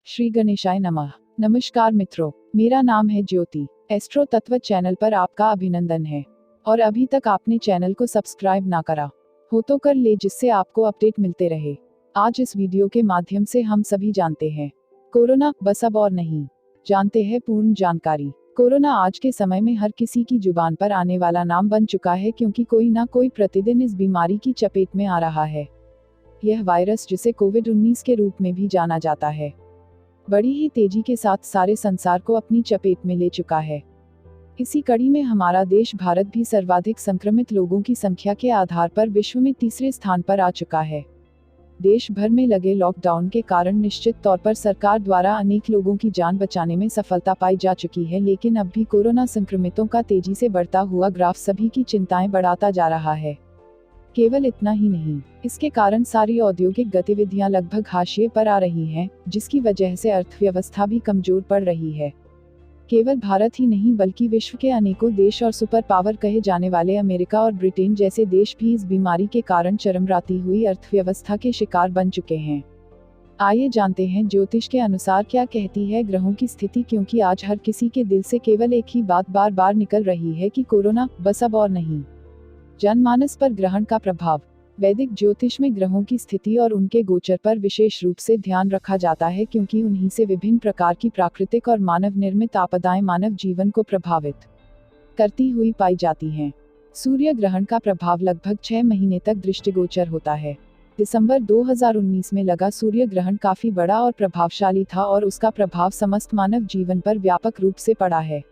श्री गणेशाय नमः। नमस्कार मित्रों, मेरा नाम है ज्योति। एस्ट्रो तत्व चैनल पर आपका अभिनंदन है। और अभी तक आपने चैनल को सब्सक्राइब ना करा हो तो कर ले, जिससे आपको अपडेट मिलते रहे। आज इस वीडियो के माध्यम से हम सभी जानते हैं कोरोना बस अब और नहीं। जानते हैं पूर्ण जानकारी। कोरोना आज के समय में हर किसी की जुबान पर आने वाला नाम बन चुका है, क्योंकि कोई ना कोई प्रतिदिन इस बीमारी की चपेट में आ रहा है। यह वायरस, जिसे कोविड-19 के रूप में भी जाना जाता है, बड़ी ही तेजी के साथ सारे संसार को अपनी चपेट में ले चुका है। इसी कड़ी में हमारा देश भारत भी सर्वाधिक संक्रमित लोगों की संख्या के आधार पर विश्व में तीसरे स्थान पर आ चुका है। देश भर में लगे लॉकडाउन के कारण निश्चित तौर पर सरकार द्वारा अनेक लोगों की जान बचाने में सफलता पाई जा चुकी है, लेकिन अब भी कोरोना संक्रमितों का तेजी से बढ़ता हुआ ग्राफ सभी की चिंताएं बढ़ाता जा रहा है। केवल इतना ही नहीं, इसके कारण सारी औद्योगिक गतिविधियां लगभग हाशिए पर आ रही हैं, जिसकी वजह से अर्थव्यवस्था भी कमजोर पड़ रही है। केवल भारत ही नहीं, बल्कि विश्व के अनेकों देश और सुपर पावर कहे जाने वाले अमेरिका और ब्रिटेन जैसे देश भी इस बीमारी के कारण चरमराती हुई अर्थव्यवस्था के शिकार बन चुके हैं। आइए जानते हैं ज्योतिष के अनुसार क्या कहती है ग्रहों की स्थिति, क्योंकि आज हर किसी के दिल से केवल एक ही बात बार बार निकल रही है कि कोरोना बस अब और नहीं। जनमानस पर ग्रहण का प्रभाव। वैदिक ज्योतिष में ग्रहों की स्थिति और उनके गोचर पर विशेष रूप से ध्यान रखा जाता है, क्योंकि उन्हीं से विभिन्न प्रकार की प्राकृतिक और मानव निर्मित आपदाएं मानव जीवन को प्रभावित करती हुई पाई जाती हैं। सूर्य ग्रहण का प्रभाव लगभग 6 महीने तक दृष्टिगोचर होता है। दिसंबर 2019 में लगा सूर्य ग्रहण काफी बड़ा और प्रभावशाली था, और उसका प्रभाव समस्त मानव जीवन पर व्यापक रूप से पड़ा है।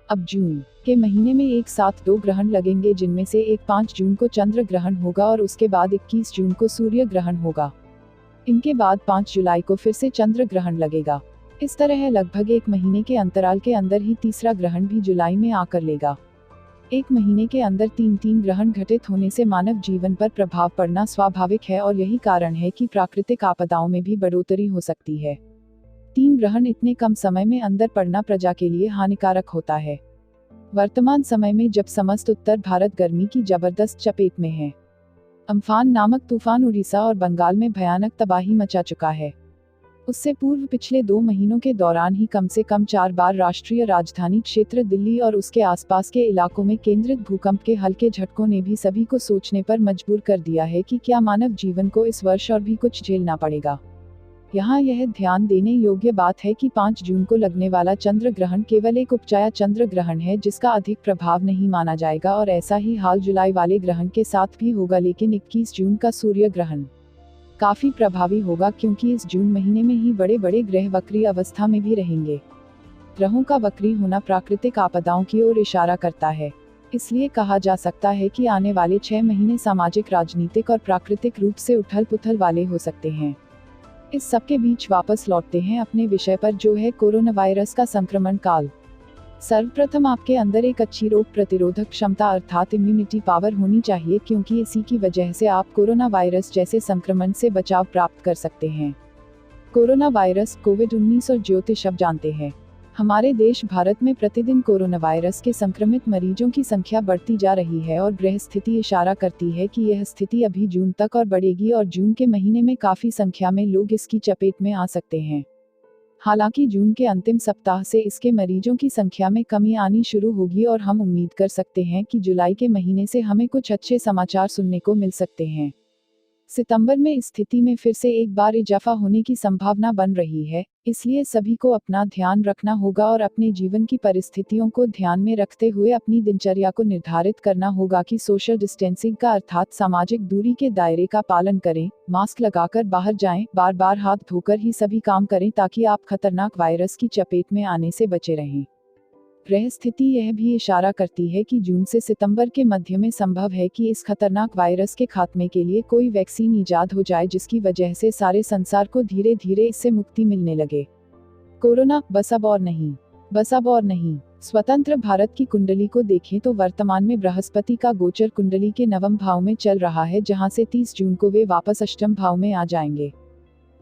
अब जून के महीने में एक साथ 2 ग्रहण लगेंगे, जिनमें से एक 5 जून को चंद्र ग्रहण होगा और उसके बाद 21 जून को सूर्य ग्रहण होगा। इनके बाद 5 जुलाई को फिर से चंद्र ग्रहण लगेगा। इस तरह लगभग 1 महीने के अंतराल के अंदर ही तीसरा ग्रहण भी जुलाई में आकर लेगा। 1 महीने के अंदर 3 ग्रहण घटित होने से मानव जीवन पर प्रभाव पड़ना स्वाभाविक है, और यही कारण है कि प्राकृतिक आपदाओं में भी बढ़ोतरी हो सकती है। 3 ग्रहण इतने कम समय में अंदर पड़ना प्रजा के लिए हानिकारक होता है। वर्तमान समय में जब समस्त उत्तर भारत गर्मी की जबरदस्त चपेट में है, अम्फान नामक तूफान उड़ीसा और बंगाल में भयानक तबाही मचा चुका है। उससे पूर्व पिछले 2 महीनों के दौरान ही कम से कम 4 बार राष्ट्रीय राजधानी क्षेत्र दिल्ली और उसके आसपास के इलाकों में केंद्रित भूकंप के हल्के झटकों ने भी सभी को सोचने पर मजबूर कर दिया है कि क्या मानव जीवन को इस वर्ष और भी कुछ झेलना पड़ेगा। यहाँ यह ध्यान देने योग्य बात है कि 5 जून को लगने वाला चंद्र ग्रहण केवल एक उपचाया चंद्र ग्रहण है, जिसका अधिक प्रभाव नहीं माना जाएगा, और ऐसा ही हाल जुलाई वाले ग्रहण के साथ भी होगा। लेकिन 21 जून का सूर्य ग्रहण काफी प्रभावी होगा, क्योंकि इस जून महीने में ही बड़े बड़े ग्रह वक्री अवस्था में भी रहेंगे। ग्रहों का वक्री होना प्राकृतिक आपदाओं की ओर इशारा करता है। इसलिए कहा जा सकता है कि आने वाले 6 महीने सामाजिक, राजनीतिक और प्राकृतिक रूप से उथल पुथल वाले हो सकते हैं। इस सबके बीच वापस लौटते हैं अपने विषय पर, जो है कोरोना वायरस का संक्रमण काल। सर्वप्रथम आपके अंदर एक अच्छी रोग प्रतिरोधक क्षमता अर्थात इम्यूनिटी पावर होनी चाहिए, क्योंकि इसी की वजह से आप कोरोना वायरस जैसे संक्रमण से बचाव प्राप्त कर सकते हैं। कोरोना वायरस, कोविड-19 और ज्योतिष अब जानते हैं। हमारे देश भारत में प्रतिदिन कोरोना वायरस के संक्रमित मरीजों की संख्या बढ़ती जा रही है, और ग्रह स्थिति इशारा करती है कि यह स्थिति अभी जून तक और बढ़ेगी, और जून के महीने में काफी संख्या में लोग इसकी चपेट में आ सकते हैं। हालांकि जून के अंतिम सप्ताह से इसके मरीजों की संख्या में कमी आनी शुरू होगी, और हम उम्मीद कर सकते हैं कि जुलाई के महीने से हमें कुछ अच्छे समाचार सुनने को मिल सकते हैं। सितंबर में स्थिति में फिर से एक बार इजाफा होने की संभावना बन रही है, इसलिए सभी को अपना ध्यान रखना होगा और अपने जीवन की परिस्थितियों को ध्यान में रखते हुए अपनी दिनचर्या को निर्धारित करना होगा कि सोशल डिस्टेंसिंग का अर्थात सामाजिक दूरी के दायरे का पालन करें, मास्क लगाकर बाहर जाएं, बार बार हाथ धोकर ही सभी काम करें, ताकि आप खतरनाक वायरस की चपेट में आने से बचे रहें। ग्रह स्थिति यह भी इशारा करती है कि जून से सितंबर के मध्य में संभव है कि इस खतरनाक वायरस के खात्मे के लिए कोई वैक्सीन इजाद हो जाए, जिसकी वजह से सारे संसार को धीरे धीरे इससे मुक्ति मिलने लगे। कोरोना बस अब और नहीं। बस अब और नहीं। स्वतंत्र भारत की कुंडली को देखें तो वर्तमान में बृहस्पति का गोचर कुंडली के 9वें भाव में चल रहा है, जहां से 30 जून को वे वापस अष्टम भाव में आ जाएंगे।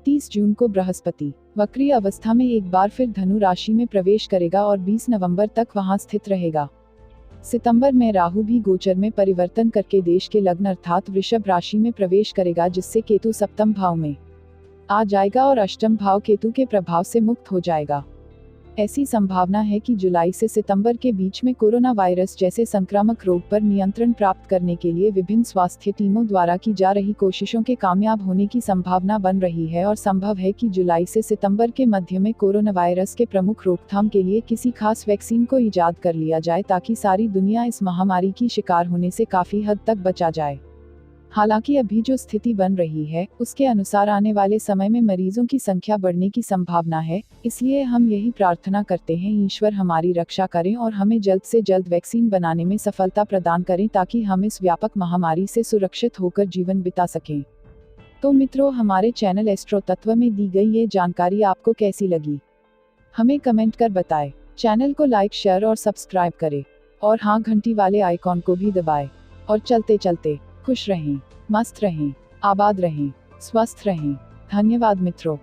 30 जून को बृहस्पति वक्री अवस्था में एक बार फिर धनु राशि में प्रवेश करेगा और 20 नवंबर तक वहां स्थित रहेगा। सितंबर में राहु भी गोचर में परिवर्तन करके देश के लग्न अर्थात वृषभ राशि में प्रवेश करेगा, जिससे केतु सप्तम भाव में आ जाएगा और अष्टम भाव केतु के प्रभाव से मुक्त हो जाएगा। ऐसी संभावना है कि जुलाई से सितंबर के बीच में कोरोना वायरस जैसे संक्रामक रोग पर नियंत्रण प्राप्त करने के लिए विभिन्न स्वास्थ्य टीमों द्वारा की जा रही कोशिशों के कामयाब होने की संभावना बन रही है और संभव है कि जुलाई से सितंबर के मध्य में कोरोना वायरस के प्रमुख रोकथाम के लिए किसी खास वैक्सीन को इजाद कर लिया जाए ताकि सारी दुनिया इस महामारी की शिकार होने से काफी हद तक बचा जाए। हालांकि अभी जो स्थिति बन रही है उसके अनुसार आने वाले समय में मरीजों की संख्या बढ़ने की संभावना है, इसलिए हम यही प्रार्थना करते हैं ईश्वर हमारी रक्षा करें और हमें जल्द से जल्द वैक्सीन बनाने में सफलता प्रदान करें ताकि हम इस व्यापक महामारी से सुरक्षित होकर जीवन बिता सकें। तो मित्रों, हमारे चैनल एस्ट्रो तत्व में दी गई ये जानकारी आपको कैसी लगी, हमें कमेंट कर बताएं। चैनल को लाइक, शेयर और सब्सक्राइब करें और हाँ, घंटी वाले आइकॉन को भी दबाएं। और चलते चलते खुश रहें, मस्त रहें, आबाद रहें, स्वस्थ रहें। धन्यवाद मित्रों।